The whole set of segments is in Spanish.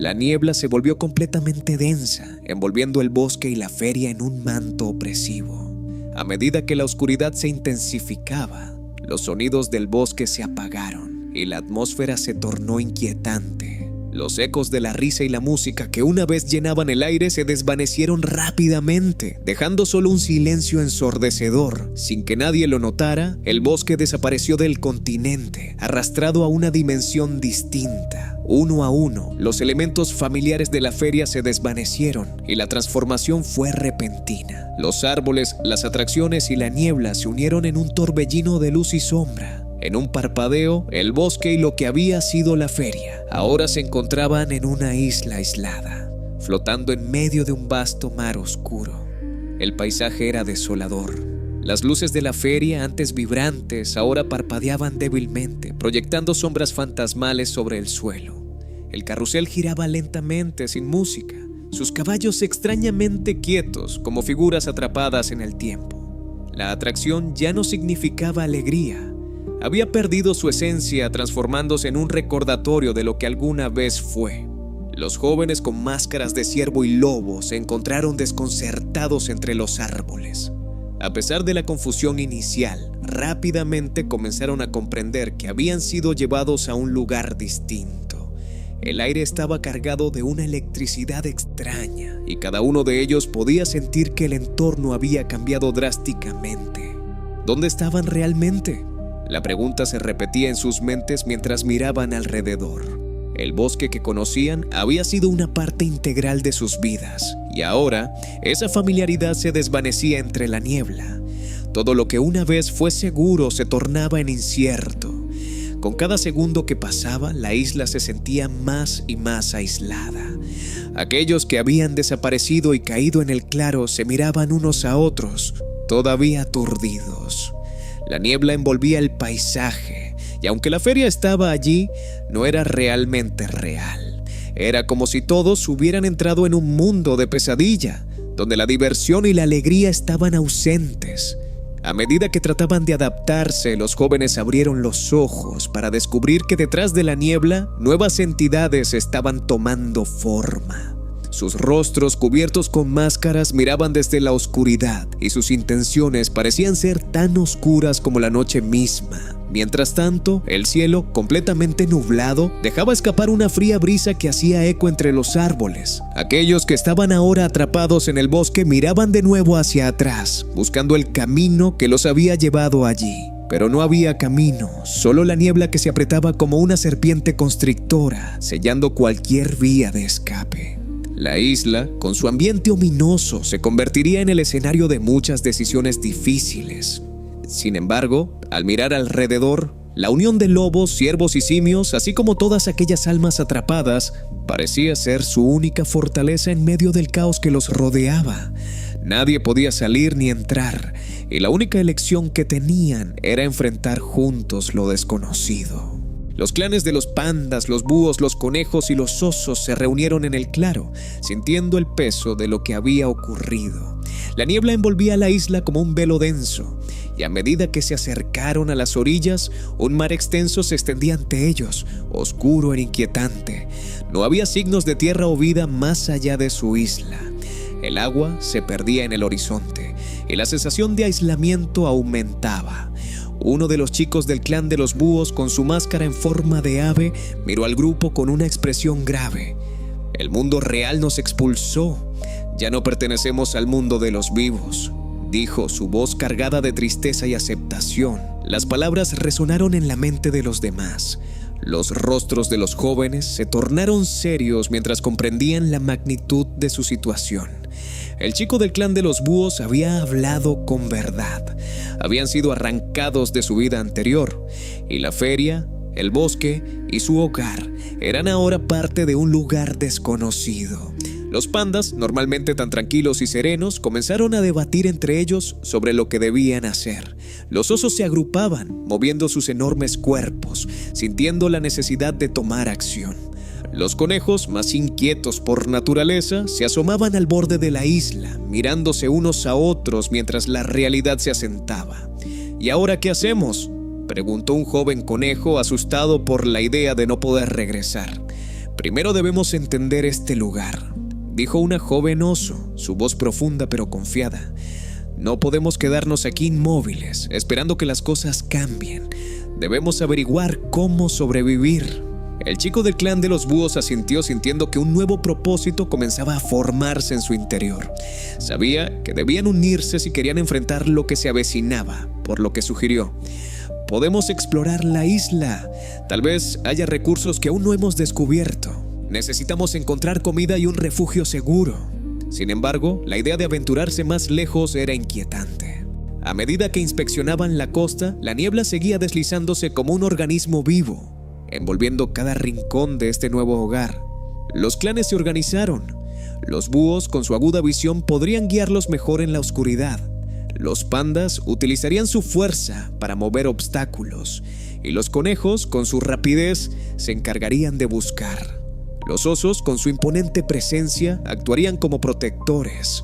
La niebla se volvió completamente densa, envolviendo el bosque y la feria en un manto opresivo. A medida que la oscuridad se intensificaba, los sonidos del bosque se apagaron y la atmósfera se tornó inquietante. Los ecos de la risa y la música que una vez llenaban el aire se desvanecieron rápidamente, dejando solo un silencio ensordecedor. Sin que nadie lo notara, el bosque desapareció del continente, arrastrado a una dimensión distinta. Uno a uno, los elementos familiares de la feria se desvanecieron y la transformación fue repentina. Los árboles, las atracciones y la niebla se unieron en un torbellino de luz y sombra. En un parpadeo, el bosque y lo que había sido la feria ahora se encontraban en una isla aislada, flotando en medio de un vasto mar oscuro. El paisaje era desolador. Las luces de la feria, antes vibrantes, ahora parpadeaban débilmente, proyectando sombras fantasmales sobre el suelo. El carrusel giraba lentamente, sin música, sus caballos extrañamente quietos, como figuras atrapadas en el tiempo. La atracción ya no significaba alegría. Había perdido su esencia, transformándose en un recordatorio de lo que alguna vez fue. Los jóvenes con máscaras de ciervo y lobo se encontraron desconcertados entre los árboles. A pesar de la confusión inicial, rápidamente comenzaron a comprender que habían sido llevados a un lugar distinto. El aire estaba cargado de una electricidad extraña y cada uno de ellos podía sentir que el entorno había cambiado drásticamente. ¿Dónde estaban realmente? La pregunta se repetía en sus mentes mientras miraban alrededor. El bosque que conocían había sido una parte integral de sus vidas, y ahora esa familiaridad se desvanecía entre la niebla. Todo lo que una vez fue seguro se tornaba en incierto. Con cada segundo que pasaba, la isla se sentía más y más aislada. Aquellos que habían desaparecido y caído en el claro se miraban unos a otros, todavía aturdidos. La niebla envolvía el paisaje, y aunque la feria estaba allí, no era realmente real. Era como si todos hubieran entrado en un mundo de pesadilla, donde la diversión y la alegría estaban ausentes. A medida que trataban de adaptarse, los jóvenes abrieron los ojos para descubrir que detrás de la niebla, nuevas entidades estaban tomando forma. Sus rostros, cubiertos con máscaras, miraban desde la oscuridad y sus intenciones parecían ser tan oscuras como la noche misma. Mientras tanto, el cielo, completamente nublado, dejaba escapar una fría brisa que hacía eco entre los árboles. Aquellos que estaban ahora atrapados en el bosque miraban de nuevo hacia atrás, buscando el camino que los había llevado allí. Pero no había camino, solo la niebla que se apretaba como una serpiente constrictora, sellando cualquier vía de escape. La isla, con su ambiente ominoso, se convertiría en el escenario de muchas decisiones difíciles. Sin embargo, al mirar alrededor, la unión de lobos, ciervos y simios, así como todas aquellas almas atrapadas, parecía ser su única fortaleza en medio del caos que los rodeaba. Nadie podía salir ni entrar, y la única elección que tenían era enfrentar juntos lo desconocido. Los clanes de los pandas, los búhos, los conejos y los osos se reunieron en el claro, sintiendo el peso de lo que había ocurrido. La niebla envolvía la isla como un velo denso, y a medida que se acercaron a las orillas, un mar extenso se extendía ante ellos, oscuro e inquietante. No había signos de tierra o vida más allá de su isla. El agua se perdía en el horizonte, y la sensación de aislamiento aumentaba. Uno de los chicos del clan de los búhos, con su máscara en forma de ave, miró al grupo con una expresión grave. El mundo real nos expulsó. Ya no pertenecemos al mundo de los vivos, dijo, su voz cargada de tristeza y aceptación. Las palabras resonaron en la mente de los demás. Los rostros de los jóvenes se tornaron serios mientras comprendían la magnitud de su situación. El chico del clan de los búhos había hablado con verdad. Habían sido arrancados de su vida anterior, y la feria, el bosque y su hogar eran ahora parte de un lugar desconocido. Los pandas, normalmente tan tranquilos y serenos, comenzaron a debatir entre ellos sobre lo que debían hacer. Los osos se agrupaban, moviendo sus enormes cuerpos, sintiendo la necesidad de tomar acción. Los conejos, más inquietos por naturaleza, se asomaban al borde de la isla, mirándose unos a otros mientras la realidad se asentaba. ¿Y ahora qué hacemos?, preguntó un joven conejo asustado por la idea de no poder regresar. Primero debemos entender este lugar, dijo una joven oso, su voz profunda pero confiada. No podemos quedarnos aquí inmóviles, esperando que las cosas cambien. Debemos averiguar cómo sobrevivir. El chico del clan de los búhos asintió, sintiendo que un nuevo propósito comenzaba a formarse en su interior. Sabía que debían unirse si querían enfrentar lo que se avecinaba, por lo que sugirió: podemos explorar la isla. Tal vez haya recursos que aún no hemos descubierto. Necesitamos encontrar comida y un refugio seguro. Sin embargo, la idea de aventurarse más lejos era inquietante. A medida que inspeccionaban la costa, la niebla seguía deslizándose como un organismo vivo, envolviendo cada rincón de este nuevo hogar. Los clanes se organizaron. Los búhos, con su aguda visión, podrían guiarlos mejor en la oscuridad. Los pandas utilizarían su fuerza para mover obstáculos, y los conejos, con su rapidez, se encargarían de buscar. Los osos, con su imponente presencia, actuarían como protectores.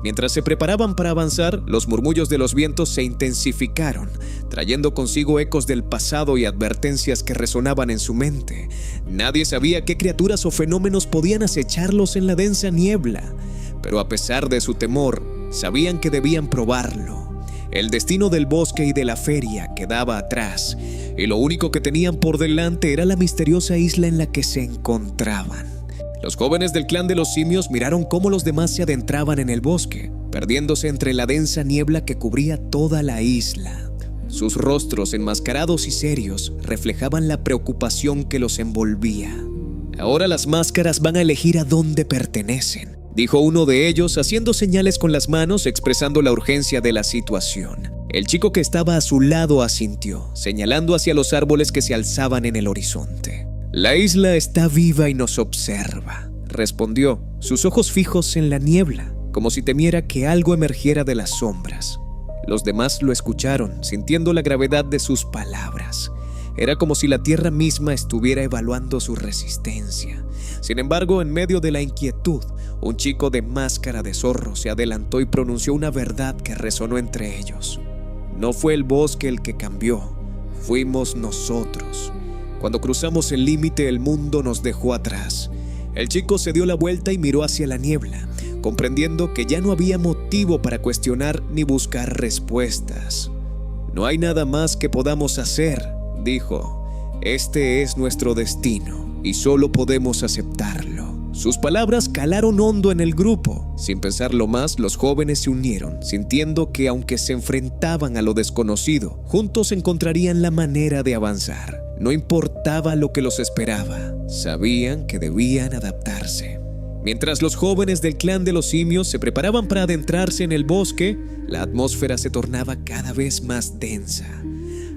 Mientras se preparaban para avanzar, los murmullos de los vientos se intensificaron, trayendo consigo ecos del pasado y advertencias que resonaban en su mente. Nadie sabía qué criaturas o fenómenos podían acecharlos en la densa niebla, pero a pesar de su temor, sabían que debían probarlo. El destino del bosque y de la feria quedaba atrás, y lo único que tenían por delante era la misteriosa isla en la que se encontraban. Los jóvenes del clan de los simios miraron cómo los demás se adentraban en el bosque, perdiéndose entre la densa niebla que cubría toda la isla. Sus rostros enmascarados y serios reflejaban la preocupación que los envolvía. Ahora las máscaras van a elegir a dónde pertenecen, dijo uno de ellos, haciendo señales con las manos expresando la urgencia de la situación. El chico que estaba a su lado asintió, señalando hacia los árboles que se alzaban en el horizonte. La isla está viva y nos observa, respondió, sus ojos fijos en la niebla, como si temiera que algo emergiera de las sombras. Los demás lo escucharon, sintiendo la gravedad de sus palabras. Era como si la tierra misma estuviera evaluando su resistencia. Sin embargo, en medio de la inquietud, un chico de máscara de zorro se adelantó y pronunció una verdad que resonó entre ellos. No fue el bosque el que cambió, fuimos nosotros. Cuando cruzamos el límite, el mundo nos dejó atrás. El chico se dio la vuelta y miró hacia la niebla, comprendiendo que ya no había motivo para cuestionar ni buscar respuestas. No hay nada más que podamos hacer, dijo. Este es nuestro destino y solo podemos aceptarlo. Sus palabras calaron hondo en el grupo. Sin pensarlo más, los jóvenes se unieron, sintiendo que aunque se enfrentaban a lo desconocido, juntos encontrarían la manera de avanzar. No importaba lo que los esperaba, sabían que debían adaptarse. Mientras los jóvenes del clan de los simios se preparaban para adentrarse en el bosque, la atmósfera se tornaba cada vez más densa.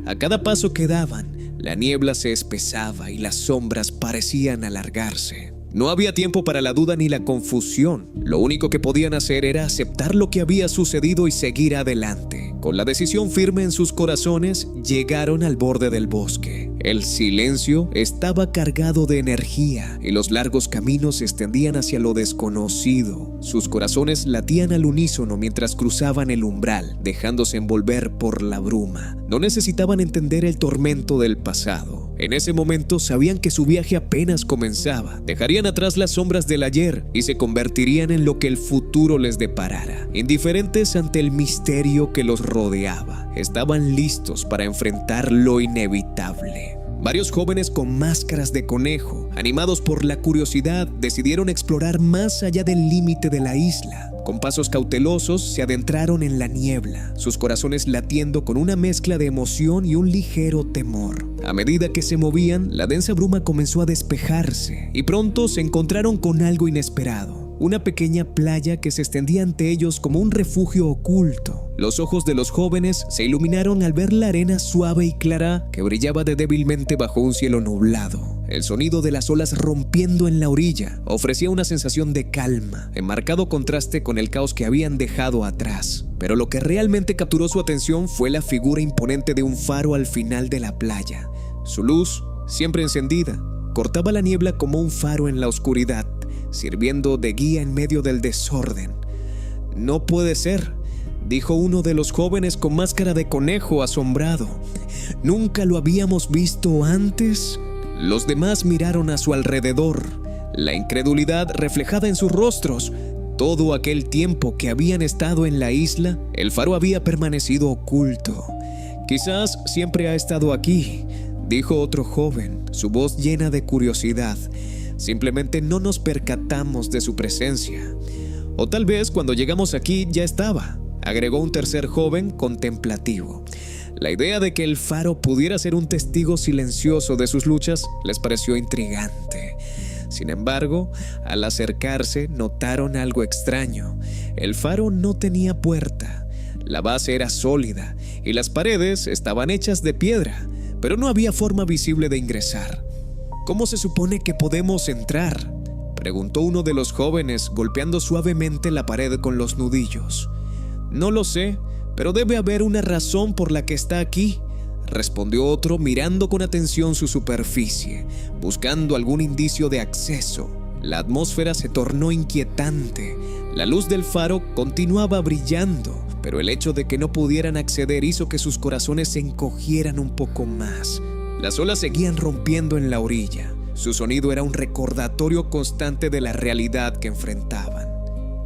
A cada paso que daban, la niebla se espesaba y las sombras parecían alargarse. No había tiempo para la duda ni la confusión. Lo único que podían hacer era aceptar lo que había sucedido y seguir adelante. Con la decisión firme en sus corazones, llegaron al borde del bosque. El silencio estaba cargado de energía y los largos caminos se extendían hacia lo desconocido. Sus corazones latían al unísono mientras cruzaban el umbral, dejándose envolver por la bruma. No necesitaban entender el tormento del pasado. En ese momento sabían que su viaje apenas comenzaba. Dejarían atrás las sombras del ayer y se convertirían en lo que el futuro les deparara. Indiferentes ante el misterio que los rodeaba, estaban listos para enfrentar lo inevitable. Varios jóvenes con máscaras de conejo, animados por la curiosidad, decidieron explorar más allá del límite de la isla. Con pasos cautelosos se adentraron en la niebla, sus corazones latiendo con una mezcla de emoción y un ligero temor. A medida que se movían, la densa bruma comenzó a despejarse y pronto se encontraron con algo inesperado. Una pequeña playa que se extendía ante ellos como un refugio oculto. Los ojos de los jóvenes se iluminaron al ver la arena suave y clara que brillaba débilmente bajo un cielo nublado. El sonido de las olas rompiendo en la orilla ofrecía una sensación de calma, en marcado contraste con el caos que habían dejado atrás. Pero lo que realmente capturó su atención fue la figura imponente de un faro al final de la playa. Su luz, siempre encendida, cortaba la niebla como un faro en la oscuridad, sirviendo de guía en medio del desorden. «No puede ser», dijo uno de los jóvenes con máscara de conejo, asombrado. «¿Nunca lo habíamos visto antes?» Los demás miraron a su alrededor. la incredulidad reflejada en sus rostros. Todo aquel tiempo que habían estado en la isla, el faro había permanecido oculto. «Quizás siempre ha estado aquí», dijo otro joven, su voz llena de curiosidad. «Simplemente no nos percatamos de su presencia. O tal vez cuando llegamos aquí ya estaba», agregó un tercer joven contemplativo. La idea de que el faro pudiera ser un testigo silencioso de sus luchas les pareció intrigante. Sin embargo, al acercarse notaron algo extraño. El faro no tenía puerta. La base era sólida y las paredes estaban hechas de piedra, pero no había forma visible de ingresar. «¿Cómo se supone que podemos entrar?», preguntó uno de los jóvenes, golpeando suavemente la pared con los nudillos. «No lo sé, pero debe haber una razón por la que está aquí», respondió otro, mirando con atención su superficie, buscando algún indicio de acceso. La atmósfera se tornó inquietante. La luz del faro continuaba brillando, pero el hecho de que no pudieran acceder hizo que sus corazones se encogieran un poco más. Las olas seguían rompiendo en la orilla. Su sonido era un recordatorio constante de la realidad que enfrentaban.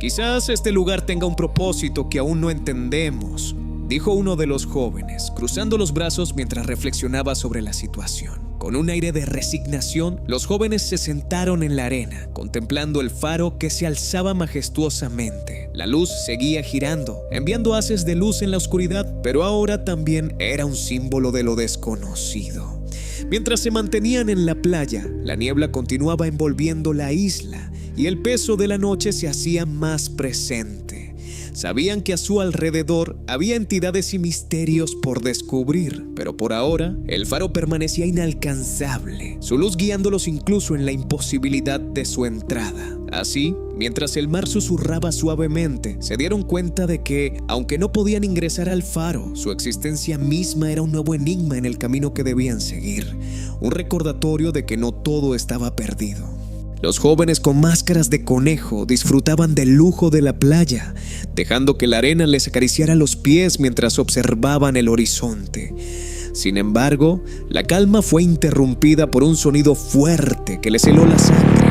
«Quizás este lugar tenga un propósito que aún no entendemos», dijo uno de los jóvenes, cruzando los brazos mientras reflexionaba sobre la situación. Con un aire de resignación, los jóvenes se sentaron en la arena, contemplando el faro que se alzaba majestuosamente. La luz seguía girando, enviando haces de luz en la oscuridad, pero ahora también era un símbolo de lo desconocido. Mientras se mantenían en la playa, la niebla continuaba envolviendo la isla y el peso de la noche se hacía más presente. Sabían que a su alrededor había entidades y misterios por descubrir, pero por ahora el faro permanecía inalcanzable, su luz guiándolos incluso en la imposibilidad de su entrada. Así, mientras el mar susurraba suavemente, se dieron cuenta de que, aunque no podían ingresar al faro, su existencia misma era un nuevo enigma en el camino que debían seguir, un recordatorio de que no todo estaba perdido. Los jóvenes con máscaras de conejo disfrutaban del lujo de la playa, dejando que la arena les acariciara los pies mientras observaban el horizonte. Sin embargo, la calma fue interrumpida por un sonido fuerte que les heló la sangre.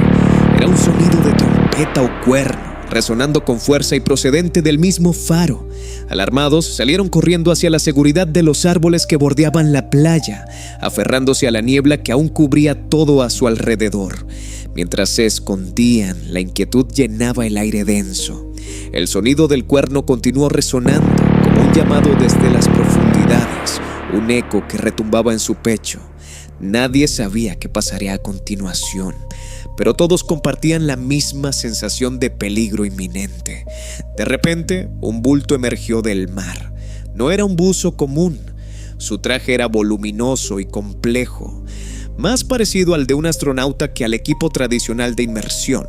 Era un sonido de trompeta o cuerno, resonando con fuerza y procedente del mismo faro. Alarmados, salieron corriendo hacia la seguridad de los árboles que bordeaban la playa, aferrándose a la niebla que aún cubría todo a su alrededor. Mientras se escondían, la inquietud llenaba el aire denso. El sonido del cuerno continuó resonando como un llamado desde las profundidades, un eco que retumbaba en su pecho. Nadie sabía qué pasaría a continuación, pero todos compartían la misma sensación de peligro inminente. De repente, un bulto emergió del mar. No era un buzo común. Su traje era voluminoso y complejo, más parecido al de un astronauta que al equipo tradicional de inmersión.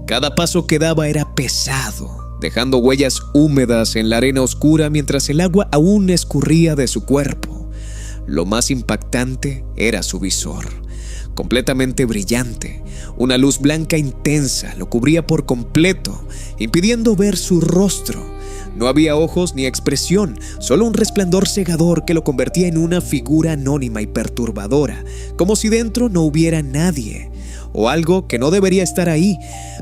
Cada paso que daba era pesado, dejando huellas húmedas en la arena oscura mientras el agua aún escurría de su cuerpo. Lo más impactante era su visor, completamente brillante. Una luz blanca intensa lo cubría por completo, impidiendo ver su rostro. No había ojos ni expresión, solo un resplandor cegador que lo convertía en una figura anónima y perturbadora, como si dentro no hubiera nadie, o algo que no debería estar ahí.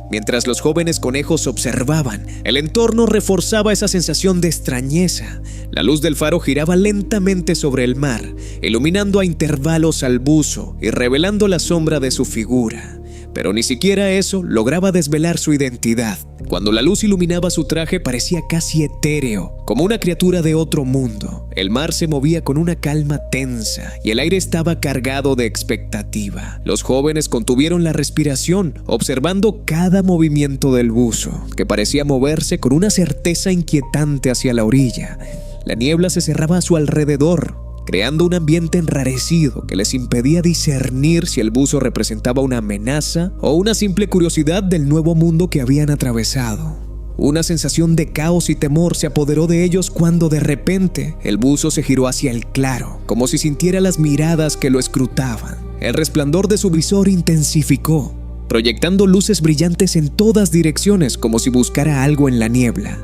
Mientras los jóvenes conejos observaban, el entorno reforzaba esa sensación de extrañeza. La luz del faro giraba lentamente sobre el mar, iluminando a intervalos al buzo y revelando la sombra de su figura. Pero ni siquiera eso lograba desvelar su identidad. Cuando la luz iluminaba su traje parecía casi etéreo, como una criatura de otro mundo. El mar se movía con una calma tensa y el aire estaba cargado de expectativa. Los jóvenes contuvieron la respiración, observando cada movimiento del buzo, que parecía moverse con una certeza inquietante hacia la orilla. La niebla se cerraba a su alrededor, creando un ambiente enrarecido que les impedía discernir si el buzo representaba una amenaza o una simple curiosidad del nuevo mundo que habían atravesado. Una sensación de caos y temor se apoderó de ellos cuando de repente el buzo se giró hacia el claro, como si sintiera las miradas que lo escrutaban. El resplandor de su visor intensificó, proyectando luces brillantes en todas direcciones como si buscara algo en la niebla.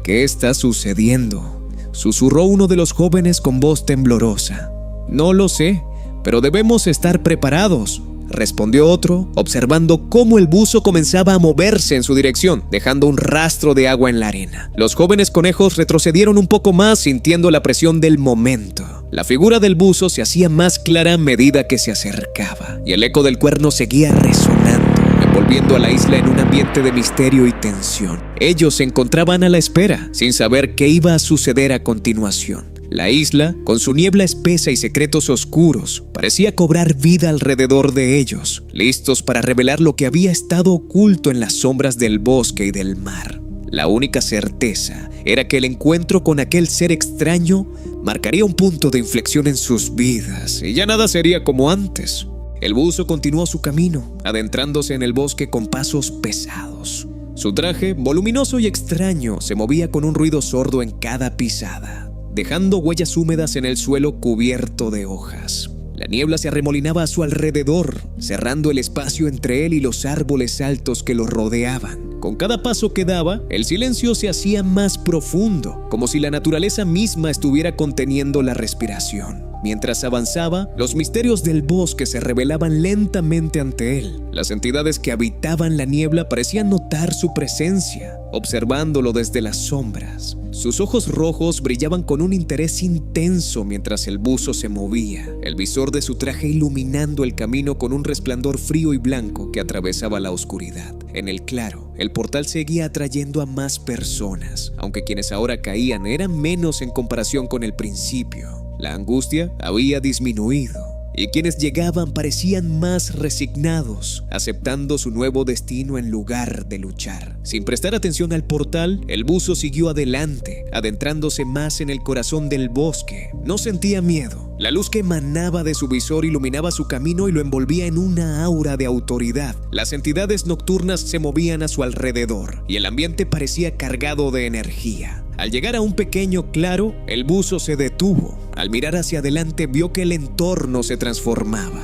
«¿Qué está sucediendo?», susurró uno de los jóvenes con voz temblorosa. «No lo sé, pero debemos estar preparados», respondió otro, observando cómo el buzo comenzaba a moverse en su dirección, dejando un rastro de agua en la arena. Los jóvenes conejos retrocedieron un poco más, sintiendo la presión del momento. La figura del buzo se hacía más clara a medida que se acercaba, y el eco del cuerno seguía resonando, envolviendo a la isla en un ambiente de misterio y tensión. Ellos se encontraban a la espera, sin saber qué iba a suceder a continuación. La isla, con su niebla espesa y secretos oscuros, parecía cobrar vida alrededor de ellos, listos para revelar lo que había estado oculto en las sombras del bosque y del mar. La única certeza era que el encuentro con aquel ser extraño marcaría un punto de inflexión en sus vidas, y ya nada sería como antes. El buzo continuó su camino, adentrándose en el bosque con pasos pesados. Su traje, voluminoso y extraño, se movía con un ruido sordo en cada pisada, dejando huellas húmedas en el suelo cubierto de hojas. La niebla se arremolinaba a su alrededor, cerrando el espacio entre él y los árboles altos que lo rodeaban. Con cada paso que daba, el silencio se hacía más profundo, como si la naturaleza misma estuviera conteniendo la respiración. Mientras avanzaba, los misterios del bosque se revelaban lentamente ante él. Las entidades que habitaban la niebla parecían notar su presencia, observándolo desde las sombras. Sus ojos rojos brillaban con un interés intenso mientras el buzo se movía, el visor de su traje iluminando el camino con un resplandor frío y blanco que atravesaba la oscuridad. En el claro, el portal seguía atrayendo a más personas, aunque quienes ahora caían eran menos en comparación con el principio. La angustia había disminuido, y quienes llegaban parecían más resignados, aceptando su nuevo destino en lugar de luchar. Sin prestar atención al portal, el buzo siguió adelante, adentrándose más en el corazón del bosque. No sentía miedo. La luz que emanaba de su visor iluminaba su camino y lo envolvía en una aura de autoridad. Las entidades nocturnas se movían a su alrededor, y el ambiente parecía cargado de energía. Al llegar a un pequeño claro, el buzo se detuvo. Al mirar hacia adelante vio que el entorno se transformaba.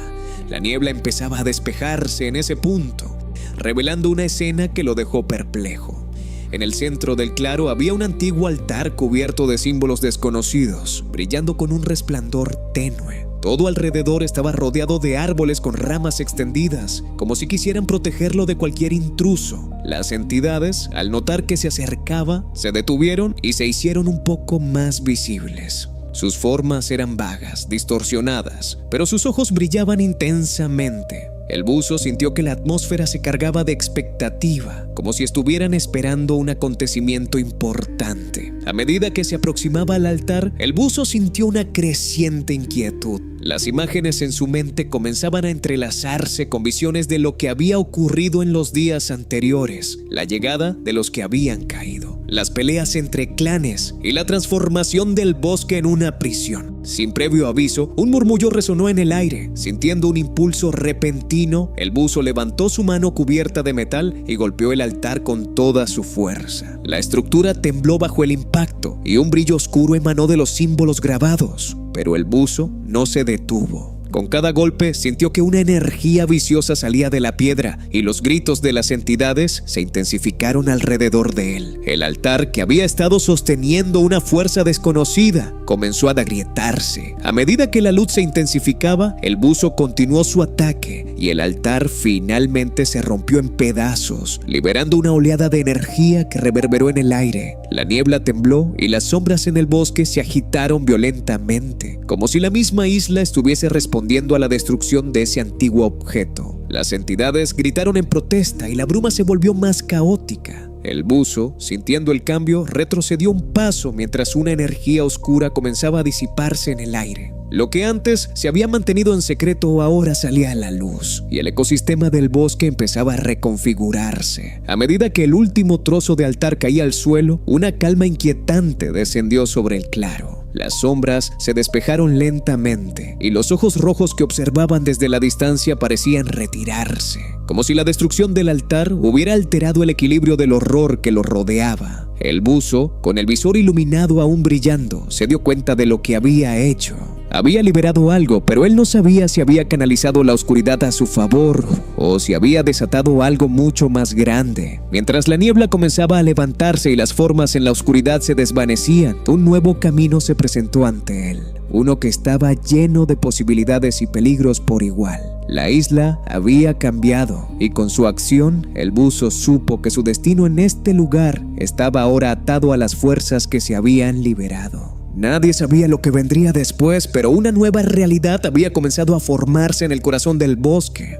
La niebla empezaba a despejarse en ese punto, revelando una escena que lo dejó perplejo. En el centro del claro había un antiguo altar cubierto de símbolos desconocidos, brillando con un resplandor tenue. Todo alrededor estaba rodeado de árboles con ramas extendidas, como si quisieran protegerlo de cualquier intruso. Las entidades, al notar que se acercaba, se detuvieron y se hicieron un poco más visibles. Sus formas eran vagas, distorsionadas, pero sus ojos brillaban intensamente. El buzo sintió que la atmósfera se cargaba de expectativa, como si estuvieran esperando un acontecimiento importante. A medida que se aproximaba al altar, el buzo sintió una creciente inquietud. Las imágenes en su mente comenzaban a entrelazarse con visiones de lo que había ocurrido en los días anteriores, la llegada de los que habían caído, las peleas entre clanes y la transformación del bosque en una prisión. Sin previo aviso, un murmullo resonó en el aire. Sintiendo un impulso repentino, el buzo levantó su mano cubierta de metal y golpeó el altar con toda su fuerza. La estructura tembló bajo el impacto y un brillo oscuro emanó de los símbolos grabados, pero el buzo no se detuvo. Con cada golpe sintió que una energía viciosa salía de la piedra y los gritos de las entidades se intensificaron alrededor de él. El altar, que había estado sosteniendo una fuerza desconocida, comenzó a agrietarse. A medida que la luz se intensificaba, el buzo continuó su ataque y el altar finalmente se rompió en pedazos, liberando una oleada de energía que reverberó en el aire. La niebla tembló y las sombras en el bosque se agitaron violentamente, como si la misma isla estuviese respondiendo a la destrucción de ese antiguo objeto. Las entidades gritaron en protesta y la bruma se volvió más caótica. El buzo, sintiendo el cambio, retrocedió un paso mientras una energía oscura comenzaba a disiparse en el aire. Lo que antes se había mantenido en secreto ahora salía a la luz, y el ecosistema del bosque empezaba a reconfigurarse. A medida que el último trozo de altar caía al suelo, una calma inquietante descendió sobre el claro. Las sombras se despejaron lentamente y los ojos rojos que observaban desde la distancia parecían retirarse, como si la destrucción del altar hubiera alterado el equilibrio del horror que lo rodeaba. El buzo, con el visor iluminado aún brillando, se dio cuenta de lo que había hecho. Había liberado algo, pero él no sabía si había canalizado la oscuridad a su favor o si había desatado algo mucho más grande. Mientras la niebla comenzaba a levantarse y las formas en la oscuridad se desvanecían, un nuevo camino se presentó ante él. uno que estaba lleno de posibilidades y peligros por igual. La isla había cambiado y con su acción el buzo supo que su destino en este lugar estaba ahora atado a las fuerzas que se habían liberado. Nadie sabía lo que vendría después, pero una nueva realidad había comenzado a formarse en el corazón del bosque.